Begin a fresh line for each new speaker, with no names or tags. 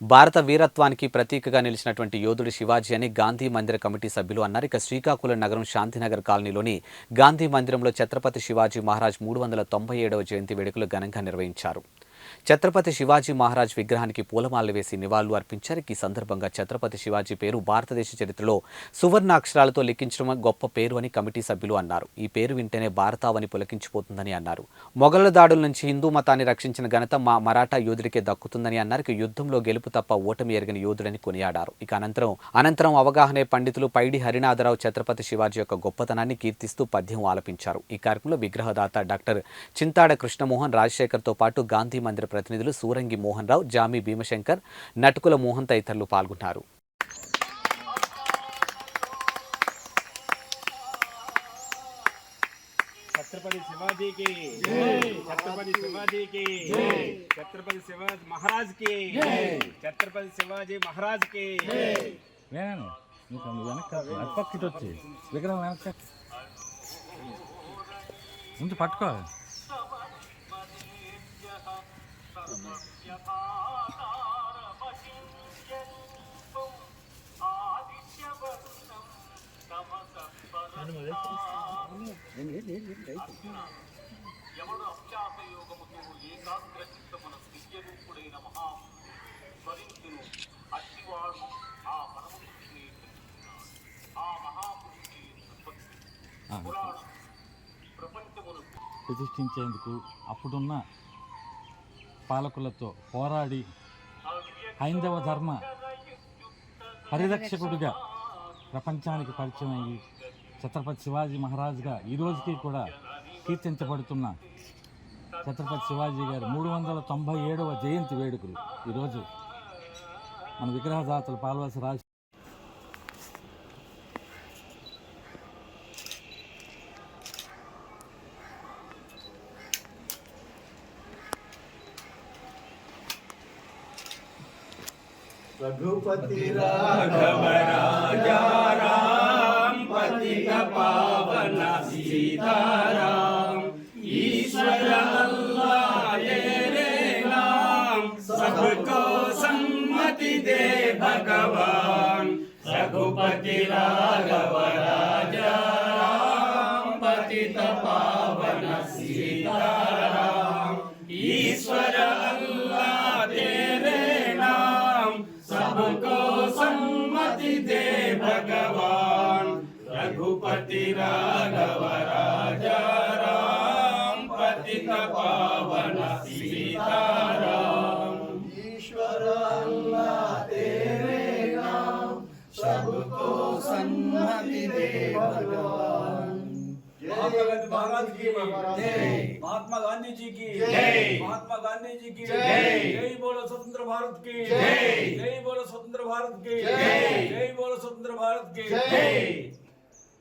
భారత వీరత్వానికి ప్రతీకగా నిలిచినటువంటి యోధుడు శివాజీ అని గాంధీ మందిర కమిటీ సభ్యులు అన్నారు. ఇక శ్రీకాకుళం నగరం శాంతినగర్ కాలనీలోని గాంధీ మందిరంలో ఛత్రపతి శివాజీ మహారాజ్ 397వ జయంతి వేడుకలు ఘనంగా నిర్వహించారు. ఛత్రపతి శివాజీ మహారాజ్ విగ్రహానికి పూలమాలలు వేసి నివాళులు అర్పించారు. ఈ సందర్భంగా ఛత్రపతి శివాజీ పేరు భారతదేశ చరిత్రలో సువర్ణ అక్షరాలతో లిఖించడం గొప్ప పేరు అని కమిటీ సభ్యులు అన్నారు. ఈ పేరు వింటేనే భారతావని పులకించిపోతుందని అన్నారు. మొఘలుల దాడుల నుంచి హిందూ మతాన్ని రక్షించిన ఘనత మా మరాఠా యోధుడికే దక్కుతుందని అన్నారు. ఇక యుద్ధంలో గెలుపు తప్ప ఓటమి ఎరగని యోధుడని కొనియాడారు. ఇక అనంతరం అవగాహనే పండితులు పైడి హరినాథరావు ఛత్రపతి శివాజీ యొక్క గొప్పతనాన్ని కీర్తిస్తూ పద్యం ఆలపించారు. ఈ కార్యక్రమంలో విగ్రహదాత డాక్టర్ చింతాడ కృష్ణమోహన్, రాజశేఖర్తో పాటు గాంధీ మందిర ప్రతినిధులు సూరంగి మోహన్ రావు, జామి భీమశంకర్, నటుకుల మోహన్ తదితరులు పాల్గొన్నారు.
छत्रपति शिवाजी की जय, छत्रपति शिवाजी की जय, छत्रपति शिवाजी महाराज की जय, छत्रपति शिवाजी महाराज की जय.
పక్కకి విగ్రహం వెనక ముందు పట్టుకో.
ఎవడు అభ్యాసయోగముతో ఏకాగ్ర చిత్తమున దివ్యరూపుడైన మహాస్వరించును అట్టివాడు ఆ పరమపురుషుని ఆ మహాపురుషుని పురాణం ప్రపంచమును
ప్రతిష్ఠించేందుకు అప్పుడున్న పాలకులతో పోరాడి హైందవ ధర్మ పరిరక్షకుడిగా ప్రపంచానికి పరిచయం అయ్యి ఛత్రపతి శివాజీ మహారాజ్గా ఈ రోజుకి కూడా కీర్తించబడుతున్న ఛత్రపతి శివాజీ గారి 397వ జయంతి వేడుకలు ఈరోజు మన విగ్రహదాతలు పాల్వాసి రాజు
रघुपति राघव राजा राम पतित पावन सीताराम ईश्वर अल्लाह तेरे नाम सबको सम्मति दे भगवान रघुपति राघव राजा राम पतित पावन सीताराम ईश्वर अल्लाह तेरे नाम सबको सम्मति दे भगवान रघुपति राघव राजा राम पतित पावन सीताराम ईश्वर अल्लाह तेरे नाम सबको सम्मति दे भगवान.
महाराज की जय, महात्मा गांधी जी की जय, महात्मा गांधी जी की जय, जय बोलो स्वतंत्र भारत की जय, जय बोलो स्वतंत्र भारत की जय, जय बोलो स्वतंत्र भारत की जय.